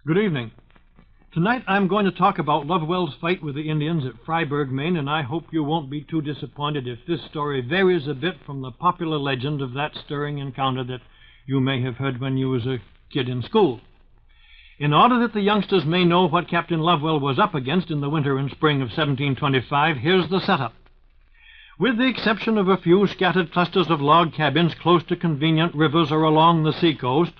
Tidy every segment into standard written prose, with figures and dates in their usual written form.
Good evening. Tonight I'm going to talk about Lovewell's fight with the Indians at Fryeburg, Maine, and I hope you won't be too disappointed if this story varies a bit from the popular legend of that stirring encounter that you may have heard when you was a kid in school. In order that the youngsters may know what Captain Lovewell was up against in the winter and spring of 1725, here's the setup. With the exception of a few scattered clusters of log cabins close to convenient rivers or along the seacoast,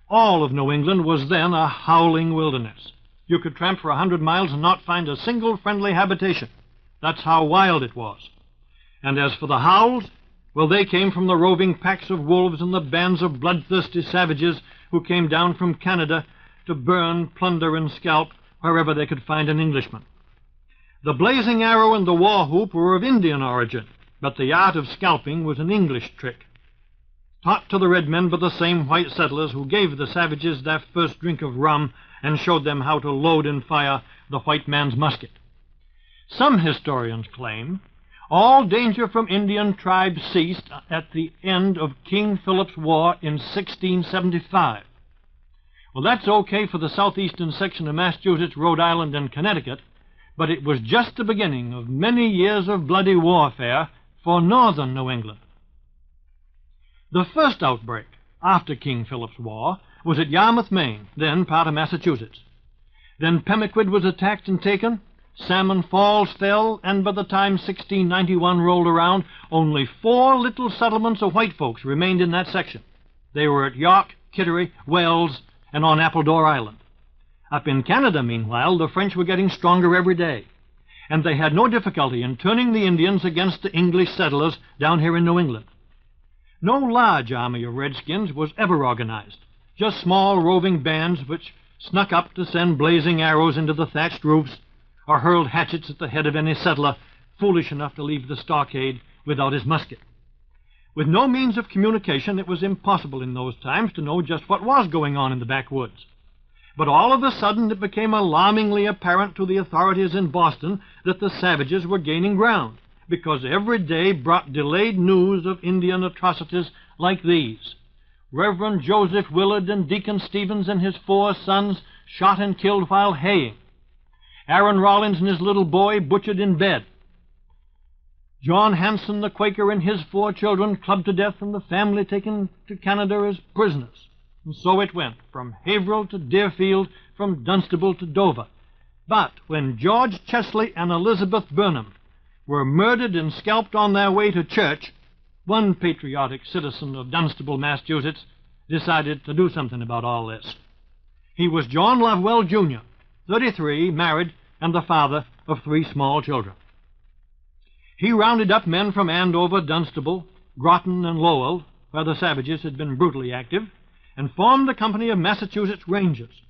all of New England was then a howling wilderness. You could tramp for 100 miles and not find a single friendly habitation. That's how wild it was. And as for the howls, well, they came from the roving packs of wolves and the bands of bloodthirsty savages who came down from Canada to burn, plunder, and scalp wherever they could find an Englishman. The blazing arrow and the war whoop were of Indian origin, but the art of scalping was an English trick, taught to the red men by the same white settlers who gave the savages their first drink of rum and showed them how to load and fire the white man's musket. Some historians claim all danger from Indian tribes ceased at the end of King Philip's War in 1675. Well, that's okay for the southeastern section of Massachusetts, Rhode Island, and Connecticut, but it was just the beginning of many years of bloody warfare for northern New England. The first outbreak after King Philip's War was at Yarmouth, Maine, then part of Massachusetts. Then Pemaquid was attacked and taken, Salmon Falls fell, and by the time 1691 rolled around, only 4 little settlements of white folks remained in that section. They were at York, Kittery, Wells, and on Appledore Island. Up in Canada, meanwhile, the French were getting stronger every day, and they had no difficulty in turning the Indians against the English settlers down here in New England. No large army of redskins was ever organized, just small roving bands which snuck up to send blazing arrows into the thatched roofs or hurled hatchets at the head of any settler foolish enough to leave the stockade without his musket. With no means of communication, it was impossible in those times to know just what was going on in the backwoods. But all of a sudden it became alarmingly apparent to the authorities in Boston that the savages were gaining ground, because every day brought delayed news of Indian atrocities like these. Reverend Joseph Willard and Deacon Stevens and his 4 sons shot and killed while haying. Aaron Rollins and his little boy butchered in bed. John Hanson the Quaker and his 4 children clubbed to death and the family taken to Canada as prisoners. And so it went, from Haverhill to Deerfield, from Dunstable to Dover. But when George Chesley and Elizabeth Burnham were murdered and scalped on their way to church, one patriotic citizen of Dunstable, Massachusetts, decided to do something about all this. He was John Lovewell, Jr., 33, married, and the father of 3 small children. He rounded up men from Andover, Dunstable, Groton, and Lowell, where the savages had been brutally active, and formed a company of Massachusetts Rangers.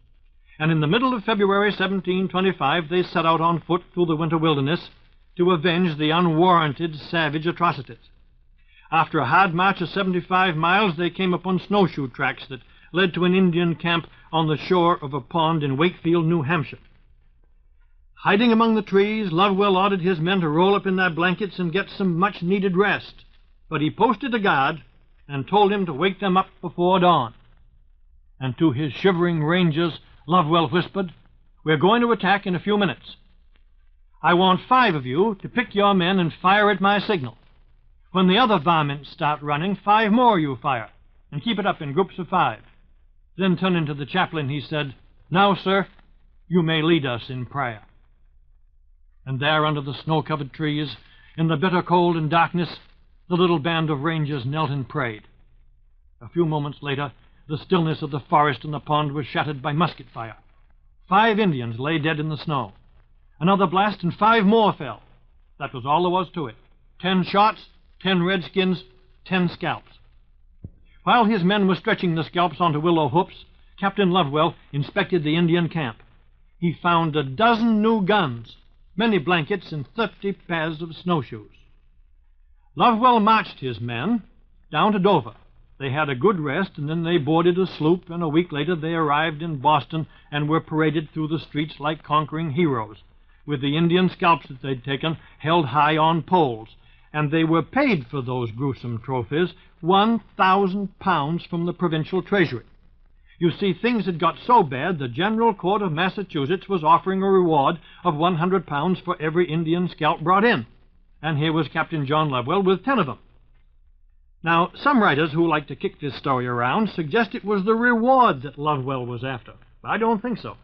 And in the middle of February 1725, they set out on foot through the winter wilderness to avenge the unwarranted savage atrocities. After a hard march of 75 miles, they came upon snowshoe tracks that led to an Indian camp on the shore of a pond in Wakefield, New Hampshire. Hiding among the trees, Lovewell ordered his men to roll up in their blankets and get some much-needed rest, but he posted a guard and told him to wake them up before dawn. And to his shivering rangers, Lovewell whispered, "We're going to attack in a few minutes. I want 5 of you to pick your men and fire at my signal. When the other varmints start running, 5 more you fire, and keep it up in groups of 5. Then turning to the chaplain, he said, 'Now, sir, you may lead us in prayer.' And there under the snow-covered trees, in the bitter cold and darkness, the little band of rangers knelt and prayed. A few moments later, the stillness of the forest and the pond was shattered by musket fire. 5 Indians lay dead in the snow. Another blast and 5 more fell. That was all there was to it. 10 shots, 10 redskins, 10 scalps. While his men were stretching the scalps onto willow hoops, Captain Lovewell inspected the Indian camp. He found a dozen new guns, many blankets, and 30 pairs of snowshoes. Lovewell marched his men down to Dover. They had a good rest, and then they boarded a sloop, and a week later they arrived in Boston and were paraded through the streets like conquering heroes, with the Indian scalps that they'd taken held high on poles, and they were paid for those gruesome trophies 1,000 pounds from the provincial treasury. You see, things had got so bad the General Court of Massachusetts was offering a reward of £100 for every Indian scalp brought in. And here was Captain John Lovewell with 10 of them. Now, some writers who like to kick this story around suggest it was the reward that Lovewell was after. But I don't think so.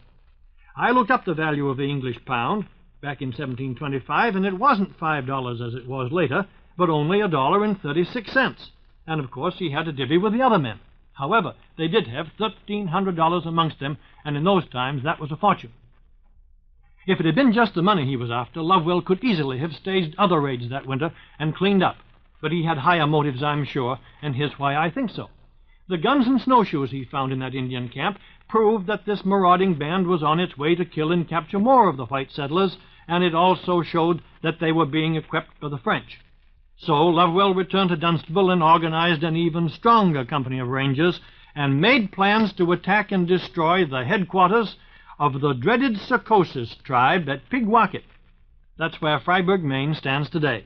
I looked up the value of the English pound back in 1725, and it wasn't $5 as it was later, but only $1.36. And of course he had to divvy with the other men. However, they did have $1,300 amongst them, and in those times that was a fortune. If it had been just the money he was after, Lovewell could easily have staged other raids that winter and cleaned up. But he had higher motives, I'm sure, and here's why I think so. The guns and snowshoes he found in that Indian camp proved that this marauding band was on its way to kill and capture more of the white settlers, and it also showed that they were being equipped for the French. So Lovewell returned to Dunstable and organized an even stronger company of Rangers and made plans to attack and destroy the headquarters of the dreaded Secaucus tribe at Pigwacket. That's where Fryeburg, Maine stands today.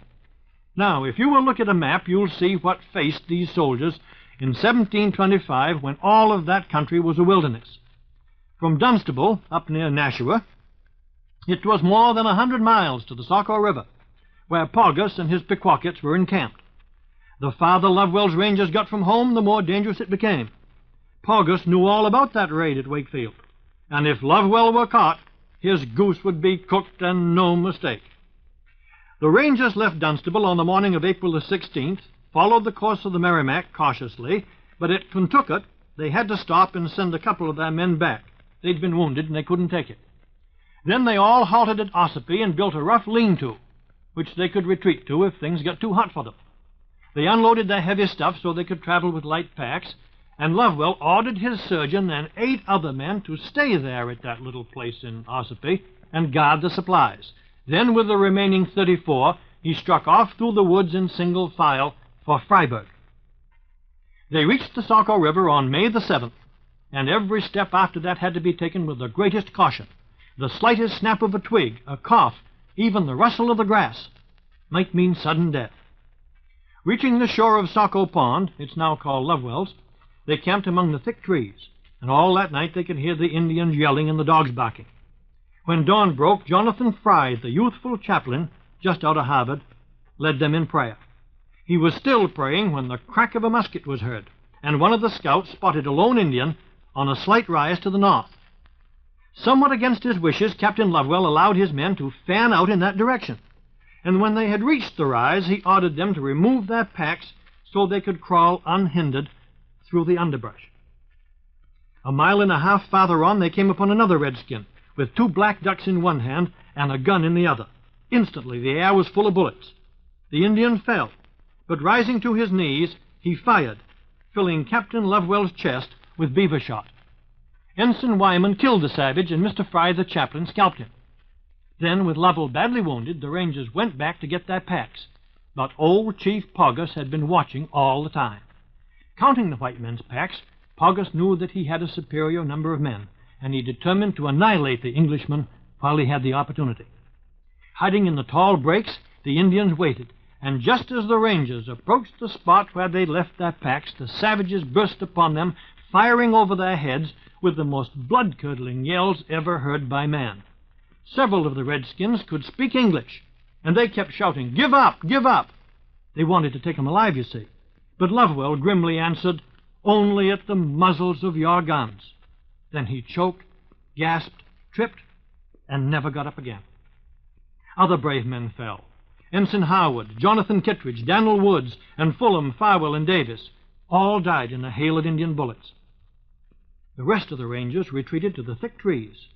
Now, if you will look at a map, you'll see what faced these soldiers in 1725 when all of that country was a wilderness. From Dunstable, up near Nashua, it was more than 100 miles to the Saco River, where Paugus and his pickpockets were encamped. The farther Lovewell's Rangers got from home, the more dangerous it became. Paugus knew all about that raid at Wakefield, and if Lovewell were caught, his goose would be cooked and no mistake. The Rangers left Dunstable on the morning of April the 16th, followed the course of the Merrimack cautiously, but at Kentucket they had to stop and send a couple of their men back. They'd been wounded and they couldn't take it. Then they all halted at Ossipee and built a rough lean-to, which they could retreat to if things got too hot for them. They unloaded their heavy stuff so they could travel with light packs, and Lovewell ordered his surgeon and 8 other men to stay there at that little place in Ossipee and guard the supplies. Then, with the remaining 34, he struck off through the woods in single file for Fryeburg. They reached the Saco River on May the 7th, and every step after that had to be taken with the greatest caution. The slightest snap of a twig, a cough, even the rustle of the grass, might mean sudden death. Reaching the shore of Saco Pond, it's now called Lovewell's, they camped among the thick trees, and all that night they could hear the Indians yelling and the dogs barking. When dawn broke, Jonathan Fry, the youthful chaplain, just out of Harvard, led them in prayer. He was still praying when the crack of a musket was heard, and one of the scouts spotted a lone Indian on a slight rise to the north. Somewhat against his wishes, Captain Lovewell allowed his men to fan out in that direction, and when they had reached the rise, he ordered them to remove their packs so they could crawl unhindered through the underbrush. A mile and a half farther on, they came upon another redskin, with 2 black ducks in one hand and a gun in the other. Instantly, the air was full of bullets. The Indian fell, but rising to his knees, he fired, filling Captain Lovewell's chest with beaver shot. Ensign Wyman killed the savage, and Mr. Fry, the chaplain, scalped him. Then, with Lovewell badly wounded, the Rangers went back to get their packs. But old Chief Paugus had been watching all the time. Counting the white men's packs, Paugus knew that he had a superior number of men, and he determined to annihilate the Englishmen while he had the opportunity. Hiding in the tall brakes, the Indians waited, and just as the Rangers approached the spot where they left their packs, the savages burst upon them, firing over their heads with the most blood-curdling yells ever heard by man. Several of the redskins could speak English, and they kept shouting, "Give up! Give up!" They wanted to take him alive, you see. But Lovewell grimly answered, "Only at the muzzles of your guns." Then he choked, gasped, tripped, and never got up again. Other brave men fell. Ensign Harwood, Jonathan Kittredge, Daniel Woods, and Fulham, Farwell, and Davis all died in a hail of Indian bullets. The rest of the Rangers retreated to the thick trees,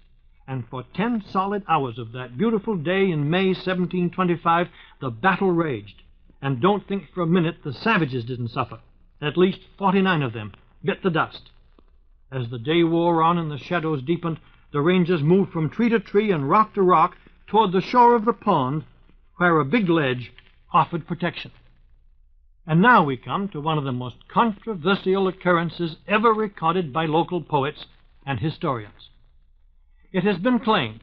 and for 10 solid hours of that beautiful day in May 1725, the battle raged. And don't think for a minute the savages didn't suffer. At least 49 of them bit the dust. As the day wore on and the shadows deepened, the Rangers moved from tree to tree and rock to rock toward the shore of the pond, where a big ledge offered protection. And now we come to one of the most controversial occurrences ever recorded by local poets and historians. It has been claimed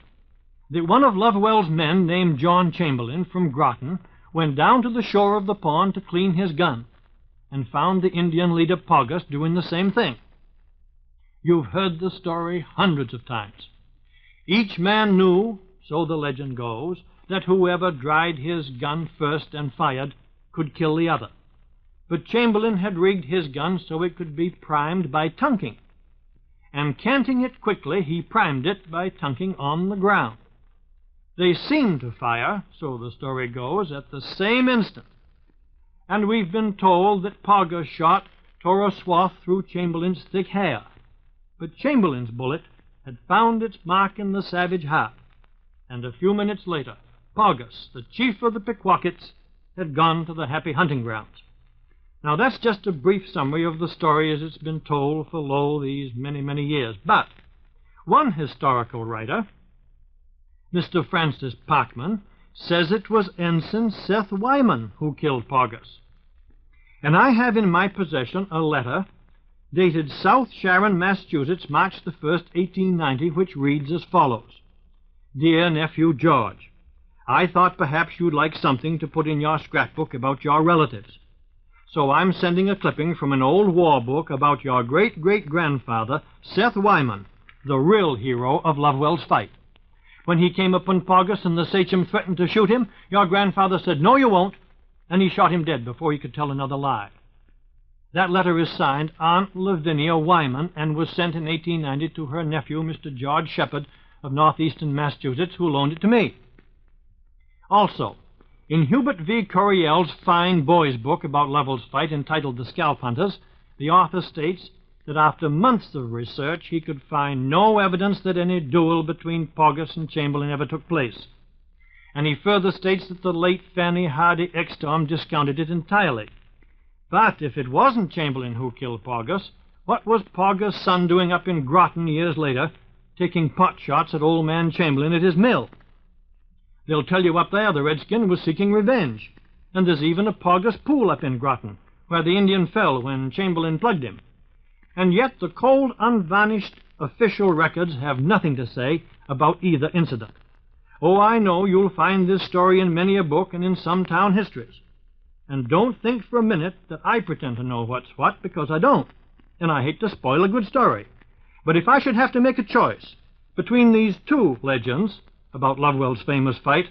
that one of Lovewell's men, named John Chamberlain from Groton, went down to the shore of the pond to clean his gun and found the Indian leader Paugus doing the same thing. You've heard the story hundreds of times. Each man knew, so the legend goes, that whoever dried his gun first and fired could kill the other. But Chamberlain had rigged his gun so it could be primed by tunking. And canting it quickly, he primed it by tunking on the ground. They seemed to fire, so the story goes, at the same instant. And we've been told that Porger's shot tore a swath through Chamberlain's thick hair. But Chamberlain's bullet had found its mark in the savage heart. And a few minutes later, Porgus, the chief of the pickpockets, had gone to the happy hunting grounds. Now, that's just a brief summary of the story as it's been told for, lo, these many, many years. But one historical writer, Mr. Francis Parkman, says it was Ensign Seth Wyman who killed Porgus. And I have in my possession a letter dated South Sharon, Massachusetts, March the 1st, 1890, which reads as follows. Dear Nephew George, I thought perhaps you'd like something to put in your scrapbook about your relatives. So I'm sending a clipping from an old war book about your great-great-grandfather, Seth Wyman, the real hero of Lovewell's fight. When he came upon Porgus and the sachem threatened to shoot him, your grandfather said, "No, you won't," and he shot him dead before he could tell another lie. That letter is signed Aunt Lavinia Wyman and was sent in 1890 to her nephew, Mr. George Shepard of northeastern Massachusetts, who loaned it to me. Also, in Hubert V. Coriel's fine boys' book about Lovewell's fight entitled The Scalp Hunters, the author states that after months of research he could find no evidence that any duel between Porgus and Chamberlain ever took place. And he further states that the late Fanny Hardy Ekstrom discounted it entirely. But if it wasn't Chamberlain who killed Porgus, what was Porgus' son doing up in Groton years later, taking pot shots at old man Chamberlain at his mill? They'll tell you up there the redskin was seeking revenge, and there's even a Porgus pool up in Groton, where the Indian fell when Chamberlain plugged him. And yet the cold, unvarnished official records have nothing to say about either incident. Oh, I know you'll find this story in many a book and in some town histories. And don't think for a minute that I pretend to know what's what, because I don't, and I hate to spoil a good story. But if I should have to make a choice between these two legends about Lovewell's famous fight,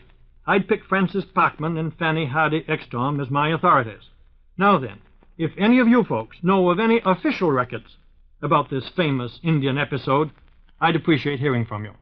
I'd pick Francis Parkman and Fanny Hardy Ekstrom as my authorities. Now then, if any of you folks know of any official records about this famous Indian episode, I'd appreciate hearing from you.